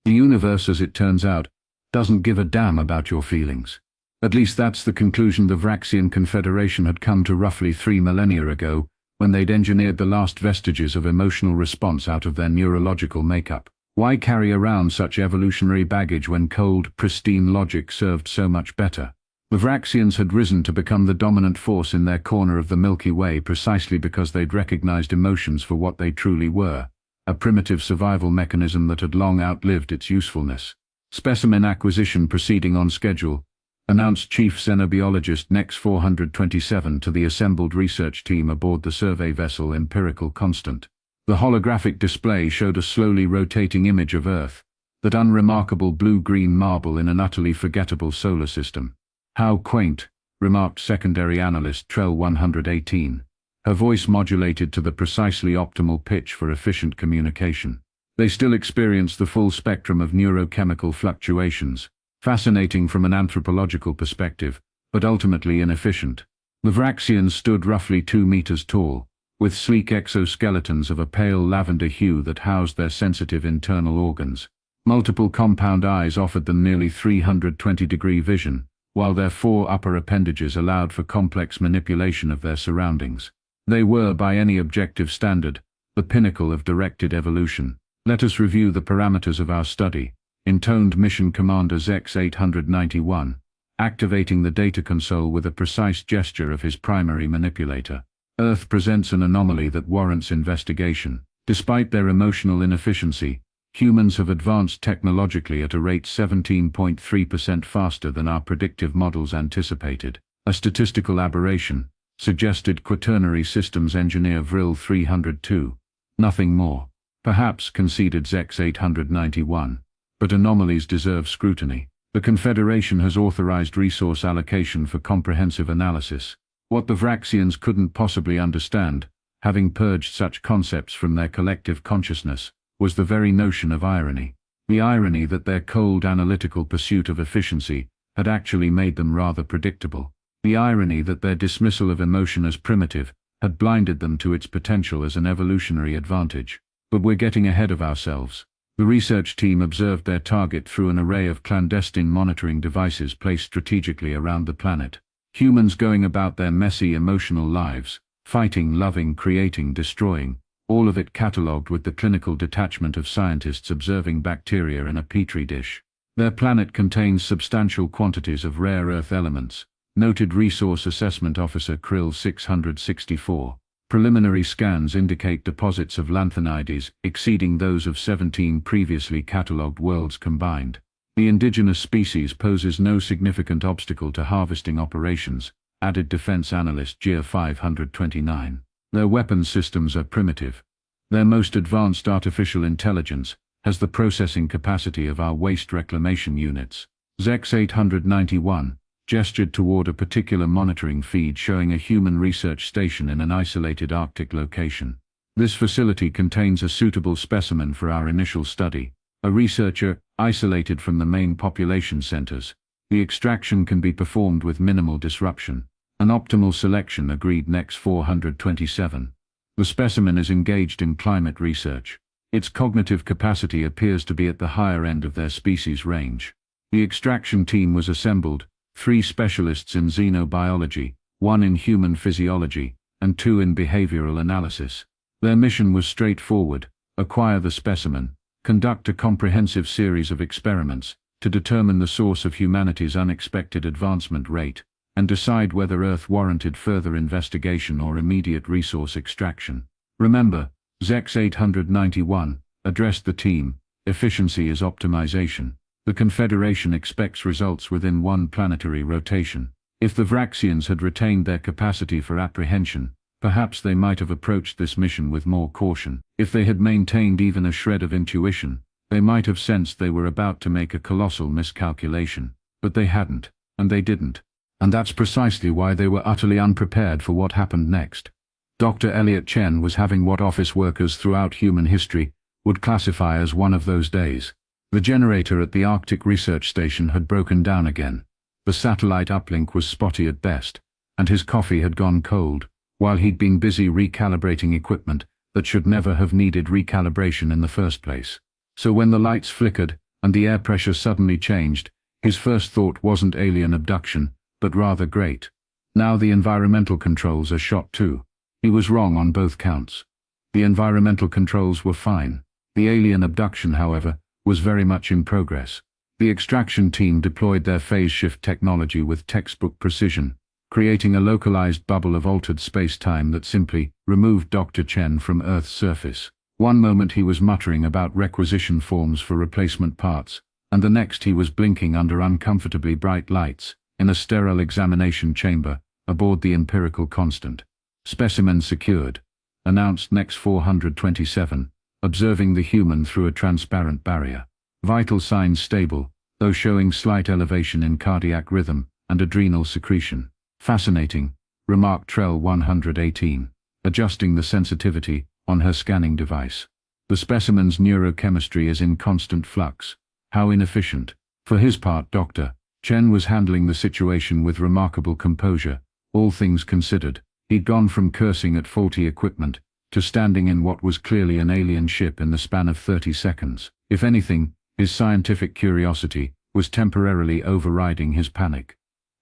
The universe, as it turns out, doesn't give a damn about your feelings. At least that's the conclusion the Vraxian Confederation had come to roughly 3 millennia ago, when they'd engineered the last vestiges of emotional response out of their neurological makeup. Why carry around such evolutionary baggage when cold, pristine logic served so much better? The Vraxians had risen to become the dominant force in their corner of the Milky Way precisely because they'd recognized emotions for what they truly were, a primitive survival mechanism that had long outlived its usefulness. Specimen acquisition proceeding on schedule, announced Chief Xenobiologist NEX 427 to the assembled research team aboard the survey vessel Empirical Constant. The holographic display showed a slowly rotating image of Earth, that unremarkable blue-green marble in an utterly forgettable solar system. "How quaint," remarked secondary analyst Trell 118, her voice modulated to the precisely optimal pitch for efficient communication. They still experience the full spectrum of neurochemical fluctuations, fascinating from an anthropological perspective, but ultimately inefficient. The Vraxians stood roughly 2 meters tall, with sleek exoskeletons of a pale lavender hue that housed their sensitive internal organs. Multiple compound eyes offered them nearly 320-degree vision, while their 4 upper appendages allowed for complex manipulation of their surroundings. They were, by any objective standard, the pinnacle of directed evolution. Let us review the parameters of our study, intoned Mission Commander Zex 891, activating the data console with a precise gesture of his primary manipulator. Earth presents an anomaly that warrants investigation. Despite their emotional inefficiency, humans have advanced technologically at a rate 17.3% faster than our predictive models anticipated. A statistical aberration, suggested quaternary systems engineer Vril 302. Nothing more. Perhaps, conceded Zex 891. But anomalies deserve scrutiny. The Confederation has authorized resource allocation for comprehensive analysis. What the Vraxians couldn't possibly understand, having purged such concepts from their collective consciousness, was the very notion of irony. The irony that their cold analytical pursuit of efficiency had actually made them rather predictable. The irony that their dismissal of emotion as primitive had blinded them to its potential as an evolutionary advantage. But we're getting ahead of ourselves. The research team observed their target through an array of clandestine monitoring devices placed strategically around the planet. Humans going about their messy emotional lives, fighting, loving, creating, destroying, all of it catalogued with the clinical detachment of scientists observing bacteria in a petri dish. Their planet contains substantial quantities of rare earth elements, noted Resource Assessment Officer Krill 664. Preliminary scans indicate deposits of lanthanides exceeding those of 17 previously catalogued worlds combined. The indigenous species poses no significant obstacle to harvesting operations, added Defense Analyst Gear 529. Their weapons systems are primitive. Their most advanced artificial intelligence has the processing capacity of our waste reclamation units. Zex 891 gestured toward a particular monitoring feed showing a human research station in an isolated Arctic location. This facility contains a suitable specimen for our initial study. A researcher, isolated from the main population centers. The extraction can be performed with minimal disruption. An optimal selection, agreed NEX 427. The specimen is engaged in climate research. Its cognitive capacity appears to be at the higher end of their species range. The extraction team was assembled, 3 specialists in xenobiology, 1 in human physiology, and 2 in behavioral analysis. Their mission was straightforward: acquire the specimen, conduct a comprehensive series of experiments to determine the source of humanity's unexpected advancement rate, and decide whether Earth warranted further investigation or immediate resource extraction. Remember, Zex 891 addressed the team, efficiency is optimization. The Confederation expects results within 1 planetary rotation. If the Vraxians had retained their capacity for apprehension, perhaps they might have approached this mission with more caution. If they had maintained even a shred of intuition, they might have sensed they were about to make a colossal miscalculation. But they hadn't, and they didn't. And that's precisely why they were utterly unprepared for what happened next. Dr. Elliot Chen was having what office workers throughout human history would classify as one of those days. The generator at the Arctic Research Station had broken down again. The satellite uplink was spotty at best, and his coffee had gone cold, while he'd been busy recalibrating equipment that should never have needed recalibration in the first place. So when the lights flickered and the air pressure suddenly changed. His first thought wasn't alien abduction, but rather great. Now the environmental controls are shot too. He was wrong on both counts. The environmental controls were fine. The alien abduction, however, was very much in progress. The extraction team deployed their phase shift technology with textbook precision, creating a localized bubble of altered space-time that simply removed Dr. Chen from Earth's surface. One moment he was muttering about requisition forms for replacement parts, and the next he was blinking under uncomfortably bright lights, in a sterile examination chamber, aboard the empirical constant. Specimen secured, announced NEX 427, observing the human through a transparent barrier. Vital signs stable, though showing slight elevation in cardiac rhythm and adrenal secretion. Fascinating, remarked Trell 118, adjusting the sensitivity on her scanning device. The specimen's neurochemistry is in constant flux. How inefficient. For his part, Dr. Chen was handling the situation with remarkable composure. All things considered, he'd gone from cursing at faulty equipment to standing in what was clearly an alien ship in the span of 30 seconds. If anything, his scientific curiosity was temporarily overriding his panic.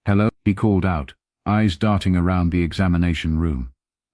"Hello," he called out, eyes darting around the examination room.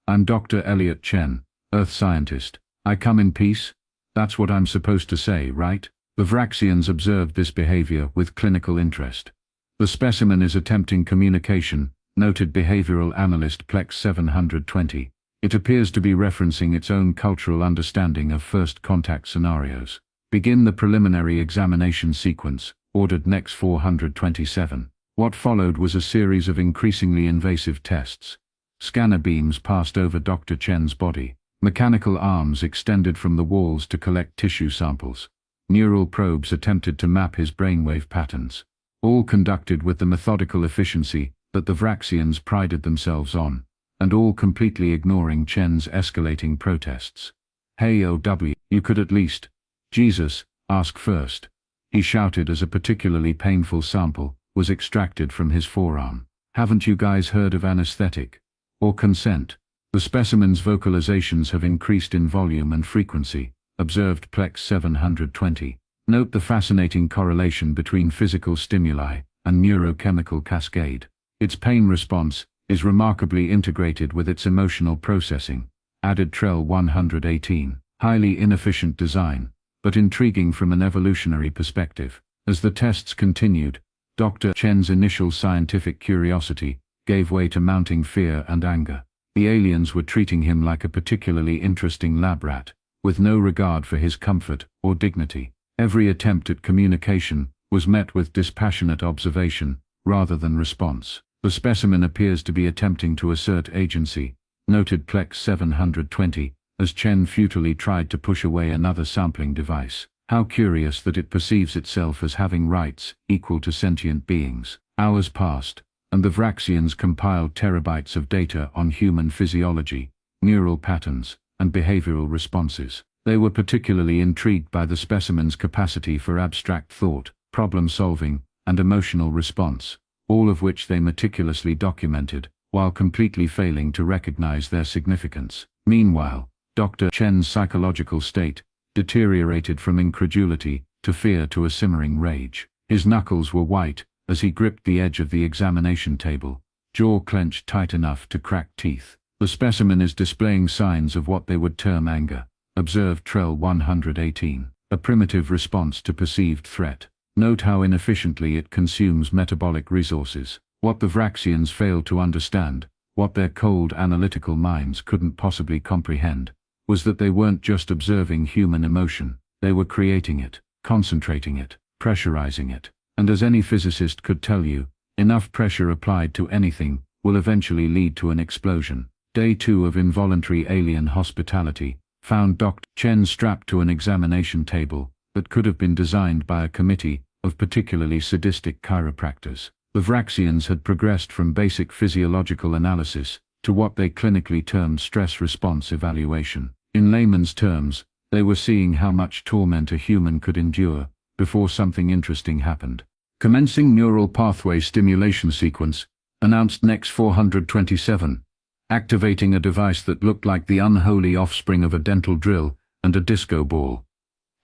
"I'm Dr. Elliot Chen, Earth scientist. I come in peace? That's what I'm supposed to say, right?" The Vraxians observed this behavior with clinical interest. "The specimen is attempting communication," noted behavioral analyst Plex 720. "It appears to be referencing its own cultural understanding of first contact scenarios. Begin the preliminary examination sequence," ordered NEX 427. What followed was a series of increasingly invasive tests. Scanner beams passed over Dr. Chen's body. Mechanical arms extended from the walls to collect tissue samples. Neural probes attempted to map his brainwave patterns. All conducted with the methodical efficiency that the Vraxians prided themselves on, and all completely ignoring Chen's escalating protests. "Hey OW, you could at least, Jesus, ask first," he shouted as a particularly painful sample was extracted from his forearm. "Haven't you guys heard of anesthetic? Or consent?" "The specimen's vocalizations have increased in volume and frequency," observed Plex 720. "Note the fascinating correlation between physical stimuli and neurochemical cascade. Its pain response is remarkably integrated with its emotional processing," added Trell 118. "Highly inefficient design, but intriguing from an evolutionary perspective." As the tests continued, Dr. Chen's initial scientific curiosity gave way to mounting fear and anger. The aliens were treating him like a particularly interesting lab rat, with no regard for his comfort or dignity. Every attempt at communication was met with dispassionate observation rather than response. "The specimen appears to be attempting to assert agency," noted Plex 720, as Chen futilely tried to push away another sampling device. "How curious that it perceives itself as having rights equal to sentient beings." Hours passed, and the Vraxians compiled terabytes of data on human physiology, neural patterns, and behavioral responses. They were particularly intrigued by the specimen's capacity for abstract thought, problem-solving, and emotional response, all of which they meticulously documented, while completely failing to recognize their significance. Meanwhile, Dr. Chen's psychological state deteriorated from incredulity to fear to a simmering rage. His knuckles were white as he gripped the edge of the examination table, jaw clenched tight enough to crack teeth. "The specimen is displaying signs of what they would term anger," observed Trell 118, "a primitive response to perceived threat. Note how inefficiently it consumes metabolic resources." What the Vraxians failed to understand, what their cold analytical minds couldn't possibly comprehend, was that they weren't just observing human emotion, they were creating it, concentrating it, pressurizing it. And as any physicist could tell you, enough pressure applied to anything will eventually lead to an explosion. Day 2 of involuntary alien hospitality found Dr. Chen strapped to an examination table that could have been designed by a committee of particularly sadistic chiropractors. The Vraxians had progressed from basic physiological analysis to what they clinically termed stress response evaluation. In layman's terms, they were seeing how much torment a human could endure before something interesting happened. "Commencing neural pathway stimulation sequence," announced NEX 427, activating a device that looked like the unholy offspring of a dental drill and a disco ball.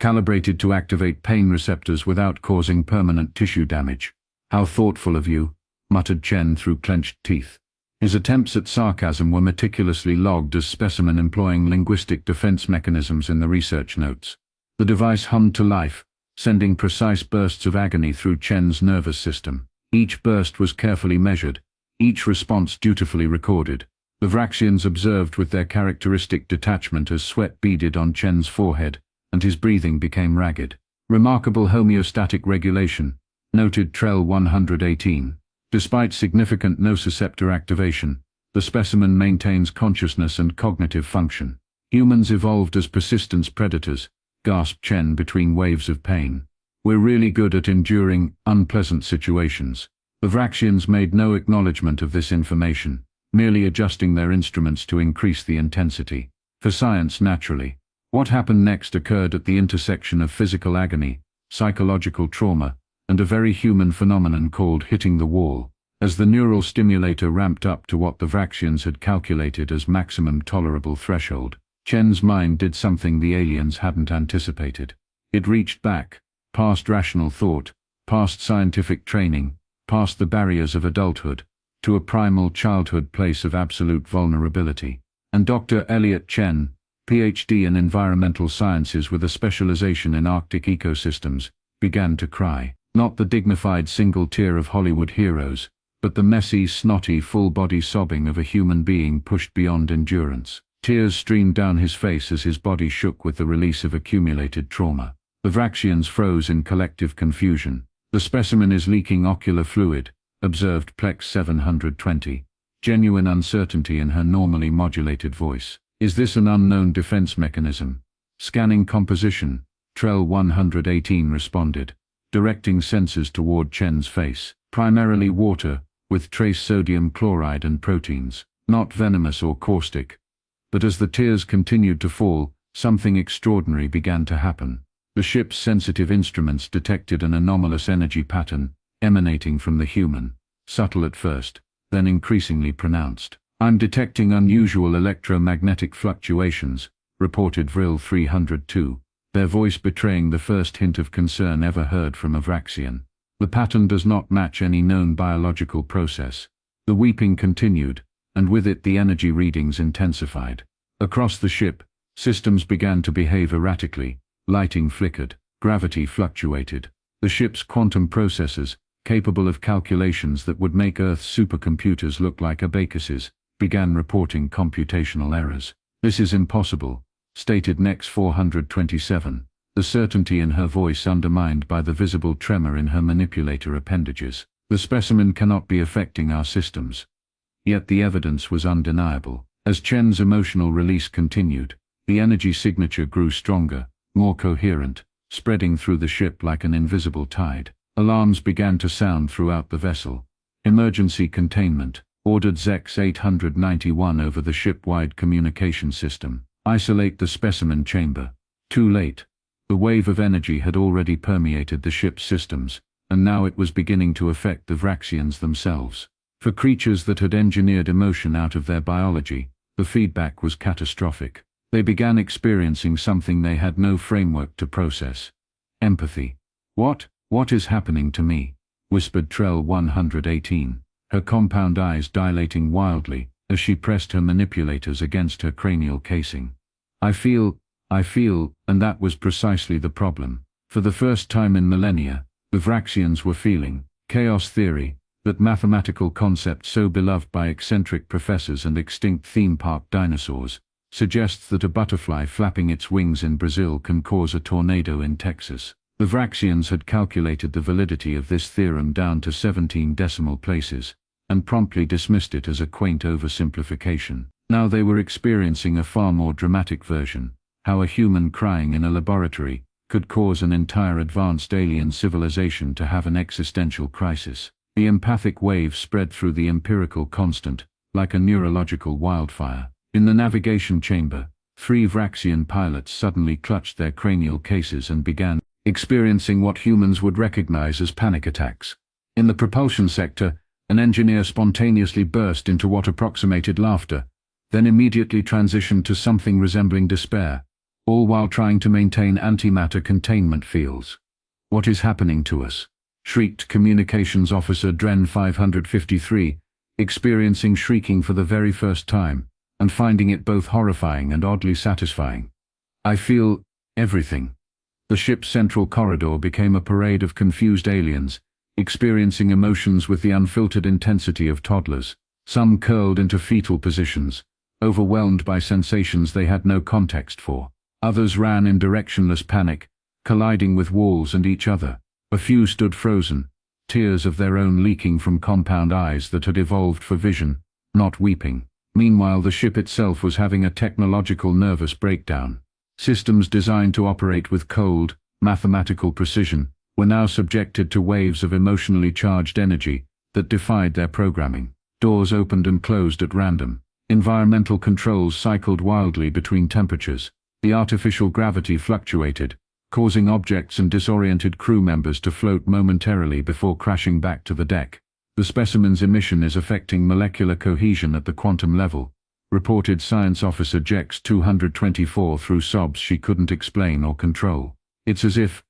calibrated to activate pain receptors without causing permanent tissue damage. "How thoughtful of you," muttered Chen through clenched teeth. His attempts at sarcasm were meticulously logged as specimen employing linguistic defense mechanisms in the research notes. The device hummed to life, sending precise bursts of agony through Chen's nervous system. Each burst was carefully measured, each response dutifully recorded. The Vraxians observed with their characteristic detachment as sweat beaded on Chen's forehead, and his breathing became ragged. "Remarkable homeostatic regulation," noted Trell 118. Despite significant nociceptor activation, the specimen maintains consciousness and cognitive function. "Humans evolved as persistence predators," gasped Chen between waves of pain. "We're really good at enduring unpleasant situations." The Vraxians made no acknowledgement of this information, merely adjusting their instruments to increase the intensity. For science, naturally, what happened next occurred at the intersection of physical agony, psychological trauma, and a very human phenomenon called hitting the wall. As the neural stimulator ramped up to what the Vraxians had calculated as maximum tolerable threshold, Chen's mind did something the aliens hadn't anticipated. It reached back, past rational thought, past scientific training, past the barriers of adulthood, to a primal childhood place of absolute vulnerability. And Dr. Elliot Chen, PhD in environmental sciences with a specialization in Arctic ecosystems, began to cry. Not the dignified single tear of Hollywood heroes, but the messy, snotty, full-body sobbing of a human being pushed beyond endurance. Tears streamed down his face as his body shook with the release of accumulated trauma. The Vraxians froze in collective confusion. "The specimen is leaking ocular fluid," observed Plex 720. Genuine uncertainty in her normally modulated voice. "Is this an unknown defense mechanism?" "Scanning composition," Trell 118 responded, directing sensors toward Chen's face. "Primarily water, with trace sodium chloride and proteins. Not venomous or caustic." But as the tears continued to fall, something extraordinary began to happen. The ship's sensitive instruments detected an anomalous energy pattern emanating from the human, subtle at first, then increasingly pronounced. "I'm detecting unusual electromagnetic fluctuations," reported Vril 302, their voice betraying the first hint of concern ever heard from a Vraxian. "The pattern does not match any known biological process." The weeping continued, and with it the energy readings intensified. Across the ship, systems began to behave erratically. Lighting flickered, gravity fluctuated. The ship's quantum processors, capable of calculations that would make Earth's supercomputers look like abacuses, began reporting computational errors. "This is impossible," stated Nex 427, the certainty in her voice undermined by the visible tremor in her manipulator appendages. "The specimen cannot be affecting our systems." Yet the evidence was undeniable. As Chen's emotional release continued, the energy signature grew stronger, more coherent, spreading through the ship like an invisible tide. Alarms began to sound throughout the vessel. "Emergency containment," ordered Zex 891 over the ship-wide communication system. "Isolate the specimen chamber." Too late. The wave of energy had already permeated the ship's systems, and now it was beginning to affect the Vraxians themselves. For creatures that had engineered emotion out of their biology, the feedback was catastrophic. They began experiencing something they had no framework to process. Empathy. What is happening to me?" whispered Trell 118, her compound eyes dilating wildly as she pressed her manipulators against her cranial casing. I feel, and that was precisely the problem. For the first time in millennia, the Vraxians were feeling. Chaos theory, that mathematical concept so beloved by eccentric professors and extinct theme park dinosaurs, suggests that a butterfly flapping its wings in Brazil can cause a tornado in Texas. The Vraxians had calculated the validity of this theorem down to 17 decimal places, and promptly dismissed it as a quaint oversimplification. Now they were experiencing a far more dramatic version: how a human crying in a laboratory could cause an entire advanced alien civilization to have an existential crisis. The empathic wave spread through the empirical constant, like a neurological wildfire. In the navigation chamber, 3 Vraxian pilots suddenly clutched their cranial cases and began experiencing what humans would recognize as panic attacks. In the propulsion sector, an engineer spontaneously burst into what approximated laughter, then immediately transitioned to something resembling despair. all while trying to maintain antimatter containment fields. "What is happening to us?" shrieked Communications Officer Dren 553, experiencing shrieking for the very first time, and finding it both horrifying and oddly satisfying. "I feel everything." The ship's central corridor became a parade of confused aliens, experiencing emotions with the unfiltered intensity of toddlers. Some curled into fetal positions, overwhelmed by sensations they had no context for. Others ran in directionless panic, colliding with walls and each other. A few stood frozen, tears of their own leaking from compound eyes that had evolved for vision, not weeping. Meanwhile, the ship itself was having a technological nervous breakdown. Systems designed to operate with cold, mathematical precision were now subjected to waves of emotionally charged energy that defied their programming. Doors opened and closed at random. Environmental controls cycled wildly between temperatures. The artificial gravity fluctuated, causing objects and disoriented crew members to float momentarily before crashing back to the deck. "The specimen's emission is affecting molecular cohesion at the quantum level," reported Science Officer Jex 224 through sobs she couldn't explain or control. "It's as if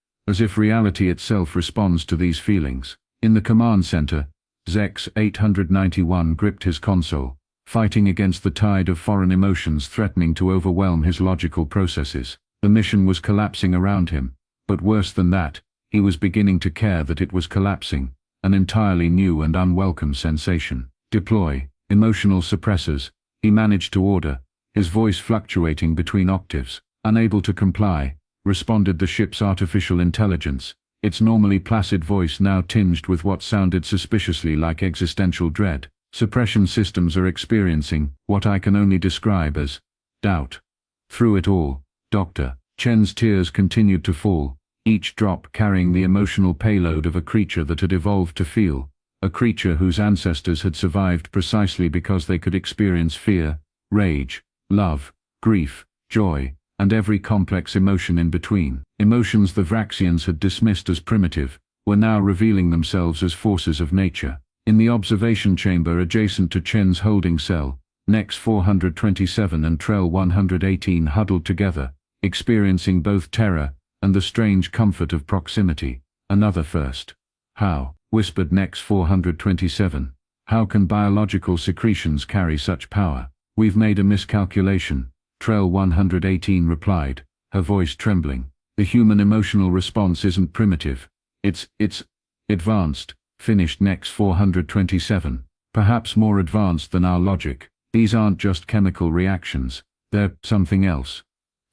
reality itself responds to these feelings." In the command center, Zex 891 gripped his console, fighting against the tide of foreign emotions threatening to overwhelm his logical processes. The mission was collapsing around him, but worse than that, he was beginning to care that it was collapsing, an entirely new and unwelcome sensation. "Deploy emotional suppressors," he managed to order, his voice fluctuating between octaves. Unable to comply, responded the ship's artificial intelligence, its normally placid voice now tinged with what sounded suspiciously like existential dread. "Suppression systems are experiencing what I can only describe as doubt." "Through it all, Doctor." Chen's tears continued to fall, each drop carrying the emotional payload of a creature that had evolved to feel, a creature whose ancestors had survived precisely because they could experience fear, rage, love, grief, joy, and every complex emotion in between. Emotions the Vraxians had dismissed as primitive were now revealing themselves as forces of nature. In the observation chamber adjacent to Chen's holding cell, Nex 427 and Trell 118 huddled together, experiencing both terror and the strange comfort of proximity. "Another first." "How?" whispered Nex 427. "How can biological secretions carry such power?" "We've made a miscalculation," Trell 118 replied, her voice trembling. "The human emotional response isn't primitive. It's advanced," finished Nex 427. "Perhaps more advanced than our logic. These aren't just chemical reactions, they're something else."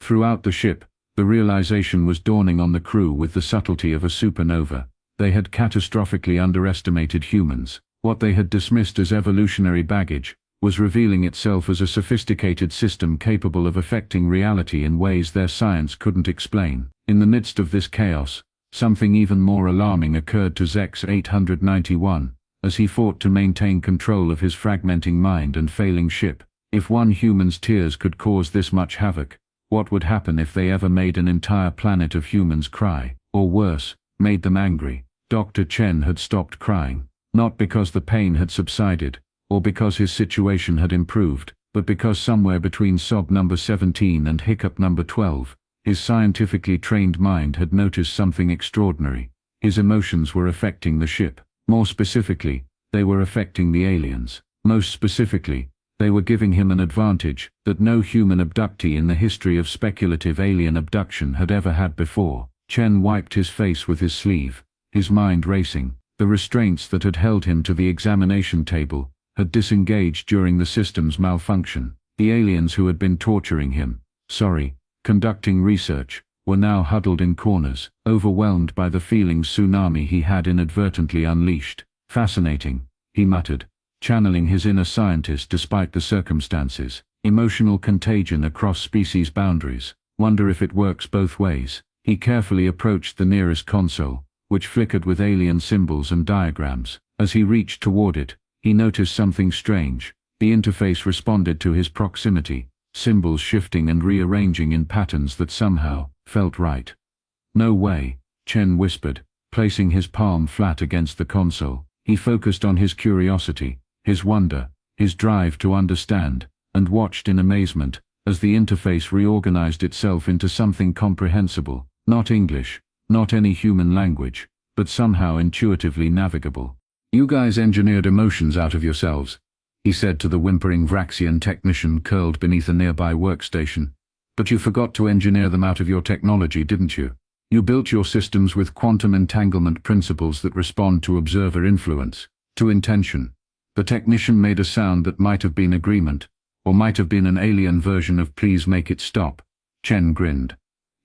Throughout the ship, the realization was dawning on the crew with the subtlety of a supernova. They had catastrophically underestimated humans. What they had dismissed as evolutionary baggage was revealing itself as a sophisticated system capable of affecting reality in ways their science couldn't explain. In the midst of this chaos, something even more alarming occurred to Zex 891, as he fought to maintain control of his fragmenting mind and failing ship. If one human's tears could cause this much havoc, what would happen if they ever made an entire planet of humans cry, or worse, made them angry? Dr. Chen had stopped crying, not because the pain had subsided, or because his situation had improved, but because somewhere between sob number 17 and hiccup number 12, his scientifically trained mind had noticed something extraordinary. His emotions were affecting the ship. More specifically, they were affecting the aliens. Most specifically, they were giving him an advantage that no human abductee in the history of speculative alien abduction had ever had before. Chen wiped his face with his sleeve, his mind racing. The restraints that had held him to the examination table had disengaged during the system's malfunction. The aliens who had been torturing him, conducting research, were now huddled in corners, overwhelmed by the feelings tsunami he had inadvertently unleashed. "Fascinating," he muttered, channeling his inner scientist despite the circumstances. "Emotional contagion across species boundaries. Wonder if it works both ways." He carefully approached the nearest console, which flickered with alien symbols and diagrams. As he reached toward it, he noticed something strange. The interface responded to his proximity, symbols shifting and rearranging in patterns that somehow felt right. "No way," Chen whispered, placing his palm flat against the console. He focused on his curiosity, his wonder, his drive to understand, and watched in amazement as the interface reorganized itself into something comprehensible, not English, not any human language, but somehow intuitively navigable. "You guys engineered emotions out of yourselves," he said to the whimpering Vraxian technician curled beneath a nearby workstation. "But you forgot to engineer them out of your technology, didn't you? You built your systems with quantum entanglement principles that respond to observer influence, to intention." The technician made a sound that might have been agreement, or might have been an alien version of "please make it stop." Chen grinned.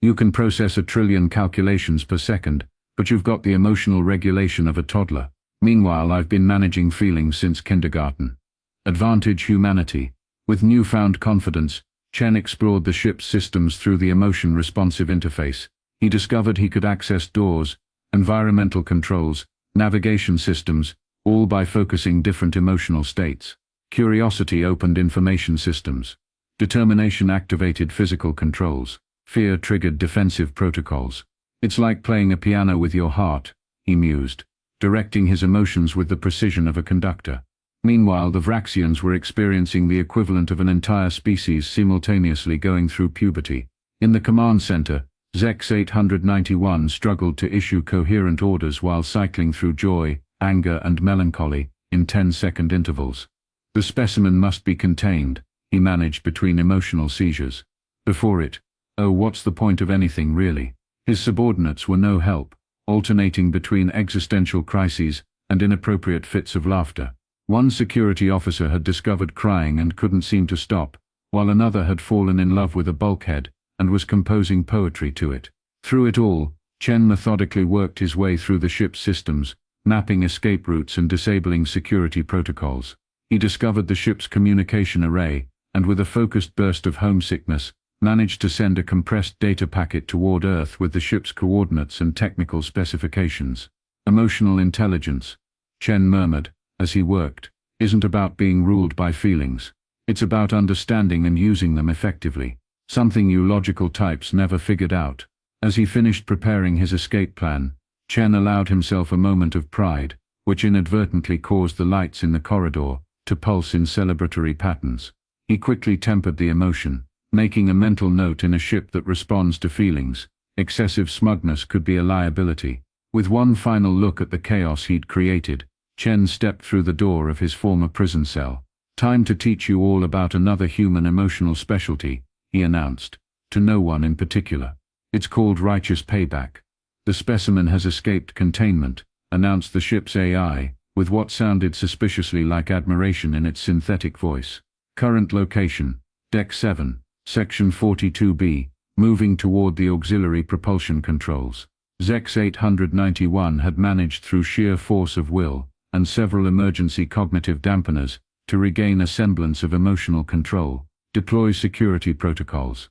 "You can process 1,000,000,000,000 calculations per second, but you've got the emotional regulation of a toddler. Meanwhile, I've been managing feelings since kindergarten." Advantage humanity. With newfound confidence, Chen explored the ship's systems through the emotion-responsive interface. He discovered he could access doors, environmental controls, navigation systems, all by focusing different emotional states. Curiosity opened information systems. Determination activated physical controls. Fear triggered defensive protocols. "It's like playing a piano with your heart," he mused, directing his emotions with the precision of a conductor. Meanwhile, the Vraxians were experiencing the equivalent of an entire species simultaneously going through puberty. In the command center, Zex 891 struggled to issue coherent orders while cycling through joy, anger and melancholy, in 10-second intervals. "The specimen must be contained," he managed between emotional seizures. Before it, oh, what's the point of anything really? His subordinates were no help, alternating between existential crises and inappropriate fits of laughter. One security officer had discovered crying and couldn't seem to stop, while another had fallen in love with a bulkhead and was composing poetry to it. Through it all, Chen methodically worked his way through the ship's systems, mapping escape routes and disabling security protocols. He discovered the ship's communication array, and with a focused burst of homesickness, managed to send a compressed data packet toward Earth with the ship's coordinates and technical specifications. "Emotional intelligence," Chen murmured, as he worked, "isn't about being ruled by feelings. It's about understanding and using them effectively, something you logical types never figured out." As he finished preparing his escape plan, Chen allowed himself a moment of pride, which inadvertently caused the lights in the corridor to pulse in celebratory patterns. He quickly tempered the emotion, making a mental note in a ship that responds to feelings. Excessive smugness could be a liability. With one final look at the chaos he'd created, Chen stepped through the door of his former prison cell. "Time to teach you all about another human emotional specialty," he announced, to no one in particular. "It's called righteous payback. The specimen has escaped containment," announced the ship's AI, with what sounded suspiciously like admiration in its synthetic voice. "Current location, Deck 7, Section 42B, moving toward the auxiliary propulsion controls." Zex 891 had managed through sheer force of will, and several emergency cognitive dampeners, to regain a semblance of emotional control. "Deploy security protocols.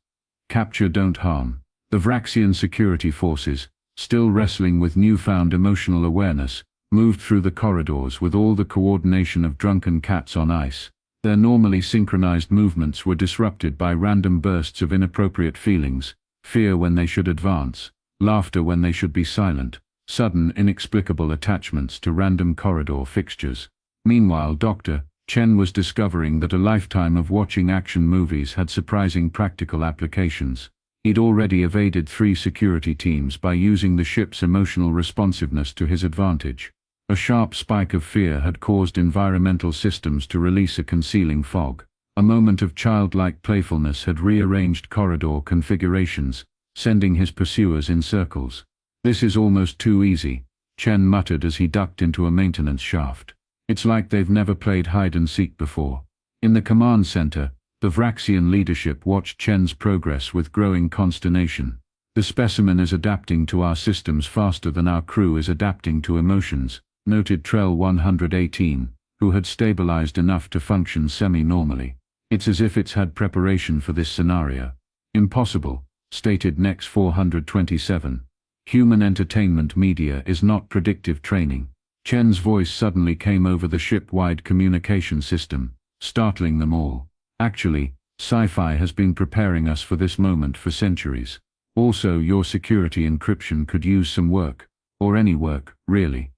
Capture, don't harm." The Vraxian security forces, still wrestling with newfound emotional awareness, moved through the corridors with all the coordination of drunken cats on ice. Their normally synchronized movements were disrupted by random bursts of inappropriate feelings, fear when they should advance, laughter when they should be silent, sudden inexplicable attachments to random corridor fixtures. Meanwhile, Dr. Chen was discovering that a lifetime of watching action movies had surprising practical applications. He'd already evaded 3 security teams by using the ship's emotional responsiveness to his advantage. A sharp spike of fear had caused environmental systems to release a concealing fog. A moment of childlike playfulness had rearranged corridor configurations, sending his pursuers in circles. "This is almost too easy," Chen muttered as he ducked into a maintenance shaft. "It's like they've never played hide-and-seek before." In the command center, the Vraxian leadership watched Chen's progress with growing consternation. "The specimen is adapting to our systems faster than our crew is adapting to emotions," noted Trell 118, who had stabilized enough to function semi-normally. "It's as if it's had preparation for this scenario." "Impossible," stated Nex 427. "Human entertainment media is not predictive training." Chen's voice suddenly came over the ship-wide communication system, startling them all. "Actually, Sci-Fi has been preparing us for this moment for centuries. Also, your security encryption could use some work. Or any work, really."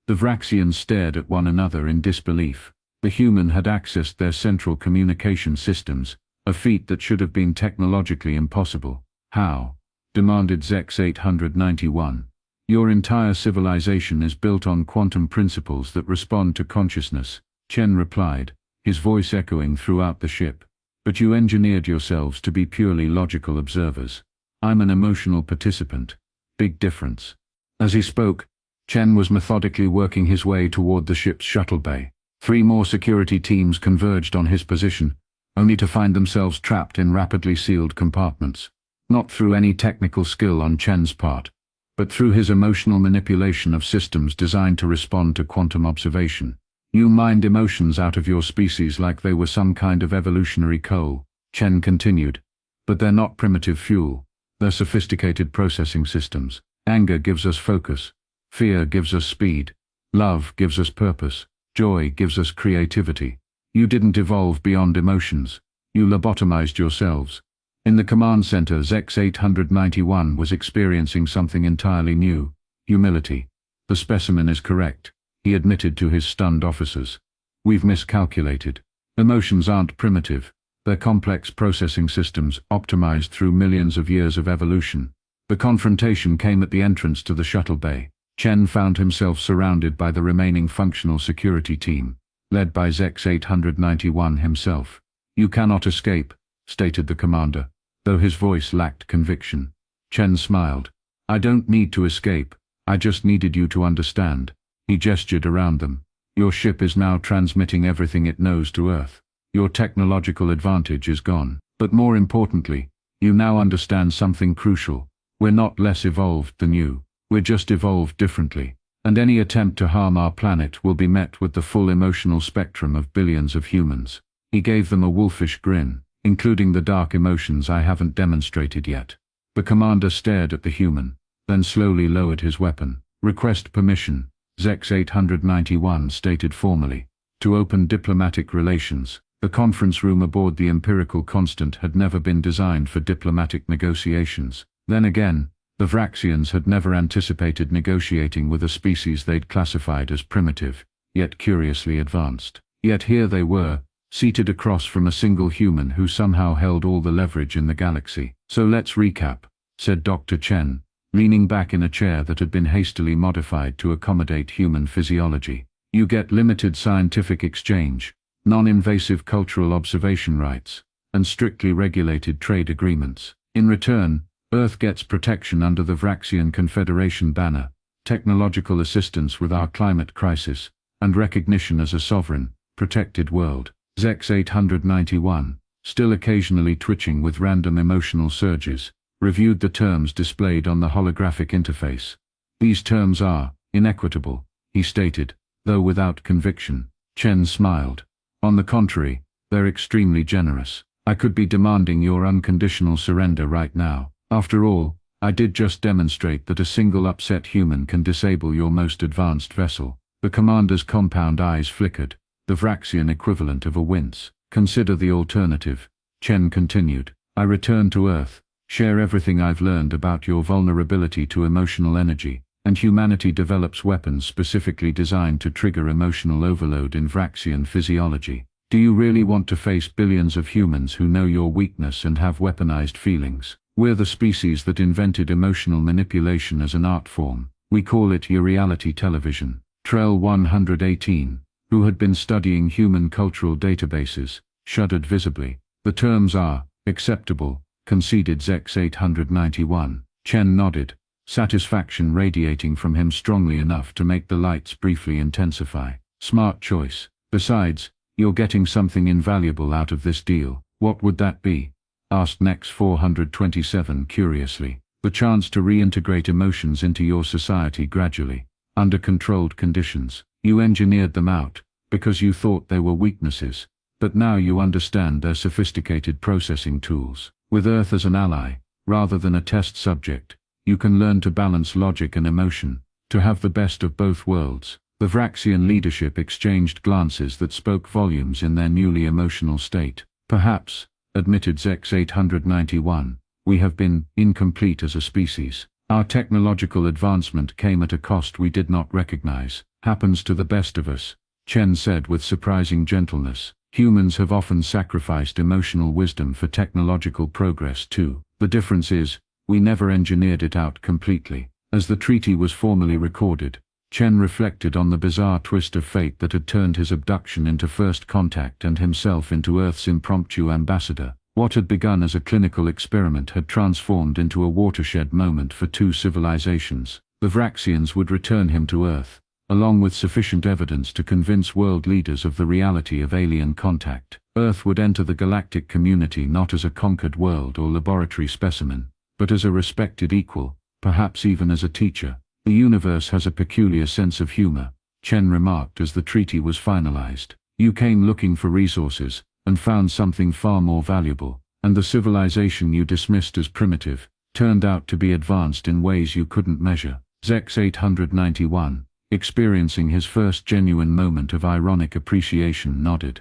The Vraxians stared at one another in disbelief. The human had accessed their central communication systems, a feat that should have been technologically impossible. How? Demanded Zex 891. Your entire civilization is built on quantum principles that respond to consciousness, Chen replied, his voice echoing throughout the ship. But you engineered yourselves to be purely logical observers. I'm an emotional participant. Big difference. As he spoke, Chen was methodically working his way toward the ship's shuttle bay. 3 more security teams converged on his position, only to find themselves trapped in rapidly sealed compartments. Not through any technical skill on Chen's part, but through his emotional manipulation of systems designed to respond to quantum observation. You mined emotions out of your species like they were some kind of evolutionary coal, Chen continued. But they're not primitive fuel. They're sophisticated processing systems. Anger gives us focus. Fear gives us speed. Love gives us purpose. Joy gives us creativity. You didn't evolve beyond emotions. You lobotomized yourselves. In the command center, Zex 891 was experiencing something entirely new. Humility. The specimen is correct, he admitted to his stunned officers. We've miscalculated. Emotions aren't primitive. They're complex processing systems optimized through millions of years of evolution. The confrontation came at the entrance to the shuttle bay. Chen found himself surrounded by the remaining functional security team, led by Zex 891 himself. You cannot escape, stated the commander, though his voice lacked conviction. Chen smiled. I don't need to escape. I just needed you to understand. He gestured around them. Your ship is now transmitting everything it knows to Earth. Your technological advantage is gone. But more importantly, you now understand something crucial. We're not less evolved than you. We're just evolved differently. And any attempt to harm our planet will be met with the full emotional spectrum of billions of humans. He gave them a wolfish grin, including the dark emotions I haven't demonstrated yet. The commander stared at the human, then slowly lowered his weapon. Request permission, Zex 891 stated formally, to open diplomatic relations. The conference room aboard the Empirical Constant had never been designed for diplomatic negotiations. Then again, the Vraxians had never anticipated negotiating with a species they'd classified as primitive, yet curiously advanced. Yet here they were, seated across from a single human who somehow held all the leverage in the galaxy. So let's recap, said Dr. Chen, leaning back in a chair that had been hastily modified to accommodate human physiology. You get limited scientific exchange, non-invasive cultural observation rights, and strictly regulated trade agreements. In return, Earth gets protection under the Vraxian Confederation banner, technological assistance with our climate crisis, and recognition as a sovereign, protected world. Zex 891, still occasionally twitching with random emotional surges, reviewed the terms displayed on the holographic interface. These terms are inequitable, he stated, though without conviction. Chen smiled. On the contrary, they're extremely generous. I could be demanding your unconditional surrender right now. After all, I did just demonstrate that a single upset human can disable your most advanced vessel. The commander's compound eyes flickered, the Vraxian equivalent of a wince. Consider the alternative, Chen continued. I return to Earth, share everything I've learned about your vulnerability to emotional energy, and humanity develops weapons specifically designed to trigger emotional overload in Vraxian physiology. Do you really want to face billions of humans who know your weakness and have weaponized feelings? We're the species that invented emotional manipulation as an art form. We call it reality television. Trell 118, who had been studying human cultural databases, shuddered visibly. The terms are acceptable, conceded Zex 891. Chen nodded, satisfaction radiating from him strongly enough to make the lights briefly intensify. Smart choice. Besides, you're getting something invaluable out of this deal. What would that be? Asked Nex 427 curiously. The chance to reintegrate emotions into your society gradually, under controlled conditions. You engineered them out, because you thought they were weaknesses, but now you understand their sophisticated processing tools. With Earth as an ally, rather than a test subject, you can learn to balance logic and emotion, to have the best of both worlds. The Vraxian leadership exchanged glances that spoke volumes in their newly emotional state. Perhaps, admitted Zex 891, we have been incomplete as a species. Our technological advancement came at a cost we did not recognize. Happens to the best of us, Chen said with surprising gentleness. Humans have often sacrificed emotional wisdom for technological progress too. The difference is, we never engineered it out completely. As the treaty was formally recorded, Chen reflected on the bizarre twist of fate that had turned his abduction into first contact and himself into Earth's impromptu ambassador. What had begun as a clinical experiment had transformed into a watershed moment for two civilizations. The Vraxians would return him to Earth, along with sufficient evidence to convince world leaders of the reality of alien contact. Earth would enter the galactic community not as a conquered world or laboratory specimen, but as a respected equal, perhaps even as a teacher. The universe has a peculiar sense of humor, Chen remarked as the treaty was finalized. You came looking for resources, and found something far more valuable, and the civilization you dismissed as primitive turned out to be advanced in ways you couldn't measure. Zex 891, experiencing his first genuine moment of ironic appreciation, nodded.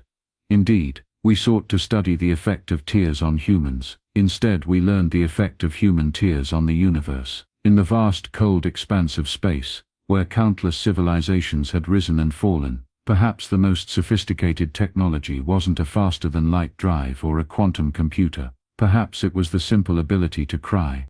Indeed, we sought to study the effect of tears on humans. Instead, we learned the effect of human tears on the universe. In the vast cold expanse of space, where countless civilizations had risen and fallen, perhaps the most sophisticated technology wasn't a faster-than-light drive or a quantum computer. Perhaps it was the simple ability to cry.